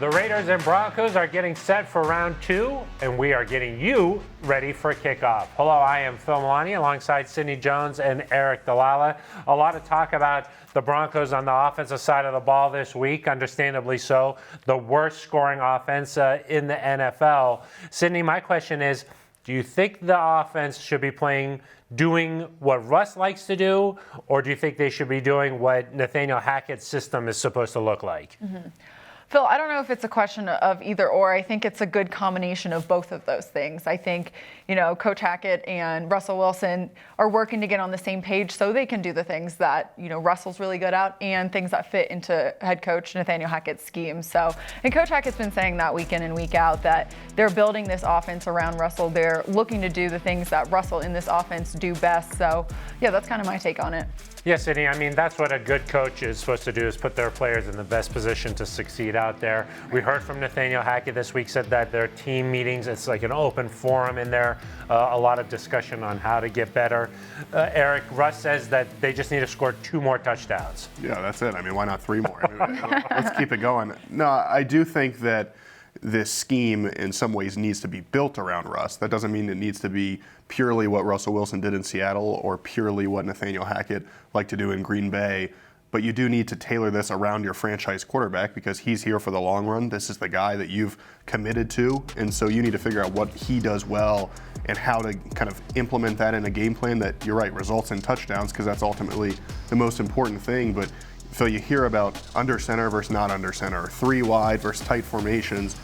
The Raiders and Broncos are getting set for round 2, and we are getting you ready for kickoff. Hello, I am Phil Milani alongside Sidney Jones and Eric Dalala. A lot of talk about the Broncos on the offensive side of the ball this week, understandably so. The worst scoring offense in the NFL. Sidney, my question is, do you think the offense should be doing what Russ likes to do, or do you think they should be doing what Nathaniel Hackett's system is supposed to look like? Mm-hmm. Phil, I don't know if it's a question of either or. I think it's a good combination of both of those things. I think, Coach Hackett and Russell Wilson are working to get on the same page so they can do the things that, Russell's really good at and things that fit into head coach Nathaniel Hackett's scheme. And Coach Hackett's been saying that week in and week out that they're building this offense around Russell. They're looking to do the things that Russell in this offense do best. So, yeah, that's kind of my take on it. Yes, Sidney. I mean, that's what a good coach is supposed to do, is put their players in the best position to succeed out there. We heard from Nathaniel Hackett this week, said that their team meetings, it's like an open forum in there, a lot of discussion on how to get better. Eric, Russ says that they just need to score 2 more touchdowns. Yeah, that's it. I mean, why not 3 more? Let's keep it going. No, I do think that this scheme in some ways needs to be built around Russ. That doesn't mean it needs to be purely what Russell Wilson did in Seattle or purely what Nathaniel Hackett liked to do in Green Bay. But you do need to tailor this around your franchise quarterback because he's here for the long run. This is the guy that you've committed to. And so you need to figure out what he does well and how to kind of implement that in a game plan that, you're right, results in touchdowns, because that's ultimately the most important thing. But Phil, you hear about under center versus not under center, 3 wide versus tight formations.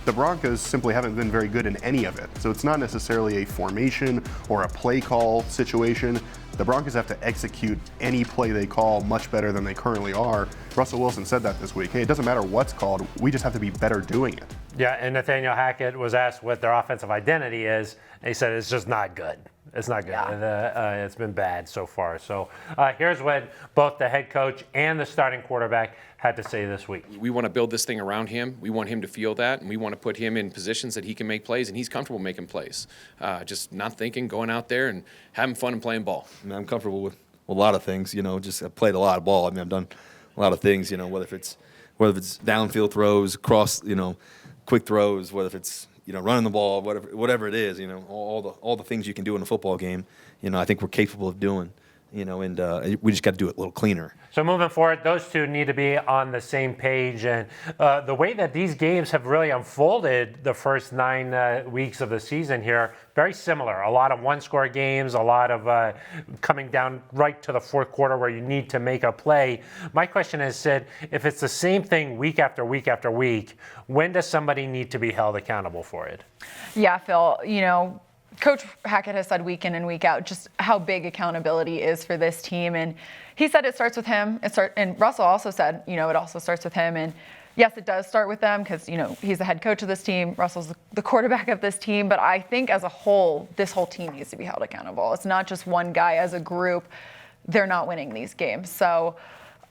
The Broncos simply haven't been very good in any of it. So it's not necessarily a formation or a play call situation. The Broncos have to execute any play they call much better than they currently are. Russell Wilson said that this week. Hey, it doesn't matter what's called. We just have to be better doing it. Yeah, and Nathaniel Hackett was asked what their offensive identity is. And he said it's just not good. It's not good. Yeah. It's been bad so far. So here's what both the head coach and the starting quarterback had to say this week. We want to build this thing around him. We want him to feel that, and we want to put him in positions that he can make plays, and he's comfortable making plays. Just not thinking, going out there and having fun and playing ball. I mean, I'm comfortable with a lot of things. I've played a lot of ball. I mean, I've done a lot of things. Whether it's downfield throws, cross, quick throws, whether it's running the ball, whatever it is, all the things you can do in a football game, I think we're capable of doing, and we just got to do it a little cleaner. So moving forward, those two need to be on the same page. And the way that these games have really unfolded the first 9 weeks of the season here, very similar. A lot of one-score games, a lot of coming down right to the fourth quarter where you need to make a play. My question is, Sid, if it's the same thing week after week after week, when does somebody need to be held accountable for it? Yeah, Phil, Coach Hackett has said week in and week out just how big accountability is for this team. And he said it starts with him. And Russell also said, it also starts with him. And yes, it does start with them because, he's the head coach of this team. Russell's the quarterback of this team. But I think as a whole, this whole team needs to be held accountable. It's not just one guy. As a group, they're not winning these games. So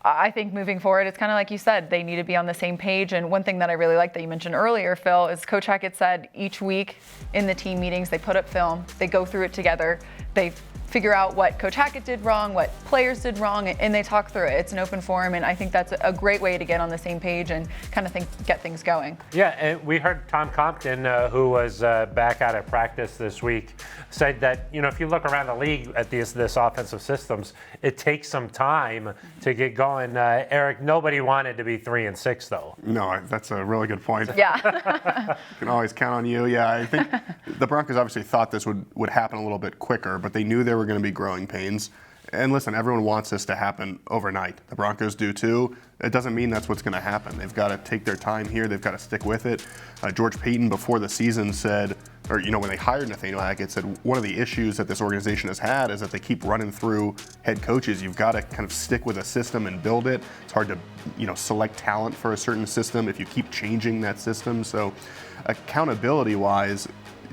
I think moving forward, it's kind of like you said, they need to be on the same page. And one thing that I really like that you mentioned earlier, Phil, is Coach Hackett said each week in the team meetings, they put up film, they go through it together, they figure out what Coach Hackett did wrong, what players did wrong, and they talk through it. It's an open forum, and I think that's a great way to get on the same page and kind of get things going. Yeah, and we heard Tom Compton, who was back out at practice this week, said that, if you look around the league at this offensive systems, it takes some time to get going. Eric, nobody wanted to be 3-6, though. No, that's a really good point. Yeah. Can always count on you. Yeah, I think the Broncos obviously thought this would happen a little bit quicker, but they knew there were going to be growing pains. And listen, everyone wants this to happen overnight. The Broncos do too. It doesn't mean that's what's going to happen. They've got to take their time here. They've got to stick with it. George Payton, before the season, said, or when they hired Nathaniel Hackett, said one of the issues that this organization has had is that they keep running through head coaches. You've got to kind of stick with a system and build it. It's hard to, select talent for a certain system if you keep changing that system. So accountability-wise,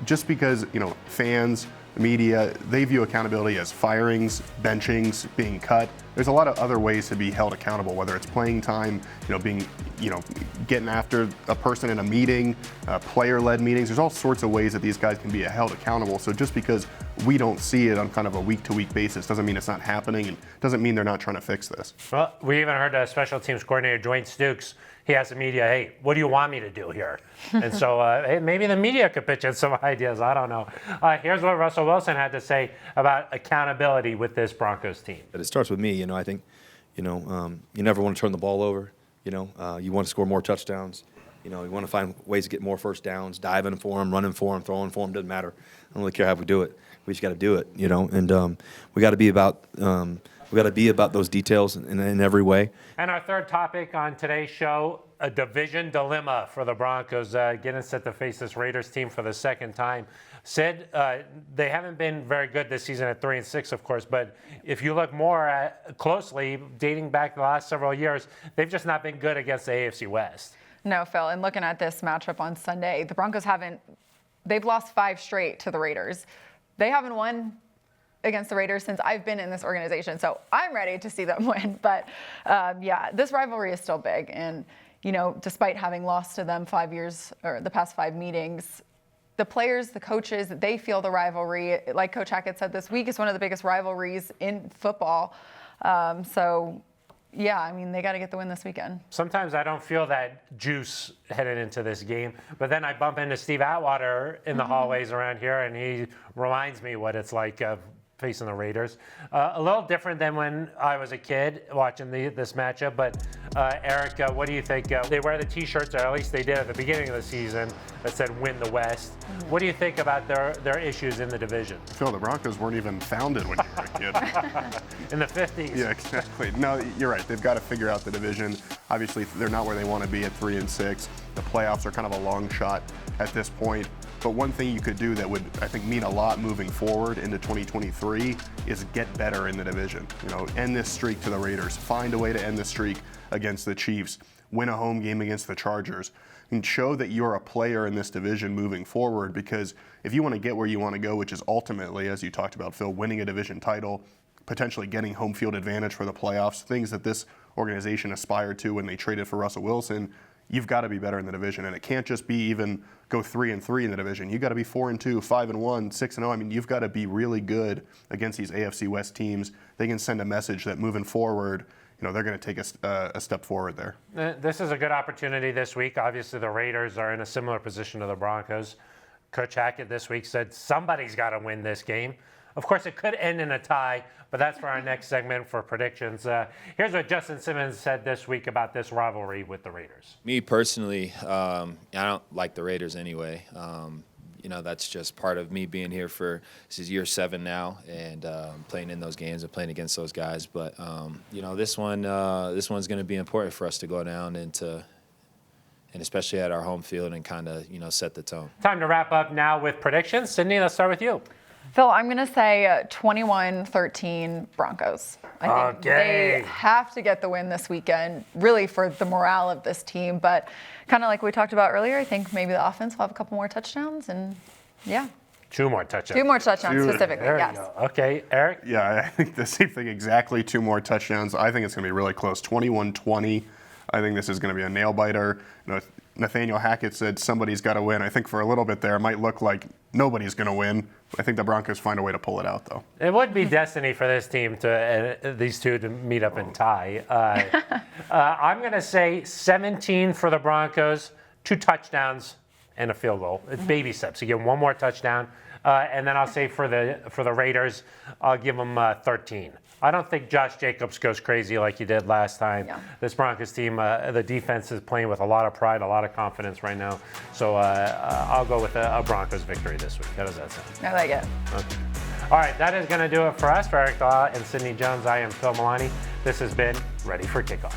just because, fans, media, they view accountability as firings, benchings, being cut. There's a lot of other ways to be held accountable, whether it's playing time, getting after a person in a meeting, player-led meetings. There's all sorts of ways that these guys can be held accountable. So just because we don't see it on kind of a week-to-week basis. Doesn't mean it's not happening, and doesn't mean they're not trying to fix this. Well, we even heard special teams coordinator Dwayne Stukes. He asked the media, "Hey, what do you want me to do here?" And so hey, maybe the media could pitch in some ideas. I don't know. Here's what Russell Wilson had to say about accountability with this Broncos team. But it starts with me. I think, you never want to turn the ball over. You want to score more touchdowns. You want to find ways to get more first downs, diving for them, running for them, throwing for them. Doesn't matter. I don't really care how we do it. We just got to do it. And we got to be about. We got to be about those details in every way. And our third topic on today's show, a division dilemma for the Broncos, getting set to face this Raiders team for the second time. Sid, they haven't been very good this season at 3-6, of course, but if you look more closely, dating back the last several years, they've just not been good against the AFC West. No, Phil, and looking at this matchup on Sunday, the Broncos they've lost 5 straight to the Raiders. They haven't won against the Raiders since I've been in this organization, so I'm ready to see them win. But yeah, this rivalry is still big, and despite having lost to them 5 years or the past 5 meetings, the players, the coaches, they feel the rivalry. Like Coach Hackett said this week, it's one of the biggest rivalries in football. So yeah, I mean, they got to get the win this weekend. Sometimes I don't feel that juice headed into this game, but then I bump into Steve Atwater in the hallways around here, and he reminds me what it's like facing the Raiders. A little different than when I was a kid watching this matchup, but Eric, what do you think? They wear the T-shirts, or at least they did at the beginning of the season, that said "Win the West." What do you think about their issues in the division? Phil, the Broncos weren't even founded when you were a kid. In the 50s. Yeah, exactly. No, you're right. They've got to figure out the division. Obviously, they're not where they want to be at 3-6. The playoffs are kind of a long shot at this point. But one thing you could do that would, I think, mean a lot moving forward into 2023 is get better in the division. End this streak to the Raiders. Find a way to end the streak against the Chiefs. Win a home game against the Chargers. And show that you're a player in this division moving forward, because if you want to get where you want to go, which is ultimately, as you talked about, Phil, winning a division title, potentially getting home field advantage for the playoffs, things that this organization aspired to when they traded for Russell Wilson, you've got to be better in the division. And it can't just be even go 3-3 in the division. You've got to be 4-2, 5-1, 6-0. I mean, you've got to be really good against these AFC West teams. They can send a message that moving forward, they're going to take a step forward there. This is a good opportunity this week. Obviously, the Raiders are in a similar position to the Broncos. Coach Hackett this week said somebody's got to win this game. Of course, it could end in a tie, but that's for our next segment for predictions. Here's what Justin Simmons said this week about this rivalry with the Raiders. Me personally, I don't like the Raiders anyway. That's just part of me being here this is year 7 now, and playing in those games and playing against those guys. But this one's going to be important for us to go down and especially at our home field and kind of set the tone. Time to wrap up now with predictions. Sydney, let's start with you. Phil, I'm going to say 21-13 Broncos. I think they have to get the win this weekend, really for the morale of this team. But kind of like we talked about earlier, I think maybe the offense will have a couple more touchdowns. And, yeah. 2 more touchdowns. 2 more touchdowns specifically, there yes. You go. Okay, Eric? Yeah, I think the same thing exactly. 2 more touchdowns. I think it's going to be really close. 21-20. I think this is going to be a nail-biter. Nathaniel Hackett said somebody's got to win. I think for a little bit there, it might look like nobody's going to win. I think the Broncos find a way to pull it out, though. It would be destiny for this team these two to meet up and tie. I'm going to say 17 for the Broncos, 2 touchdowns and a field goal. It's baby steps. You get 1 more touchdown, and then I'll say for the Raiders, I'll give them 13. I don't think Josh Jacobs goes crazy like he did last time. Yeah. This Broncos team, the defense is playing with a lot of pride, a lot of confidence right now. So I'll go with a Broncos victory this week. How does that sound? I like it. Okay. All right, that is going to do it for us. For Eric Dahl and Sydney Jones, I am Phil Milani. This has been Ready for Kickoff.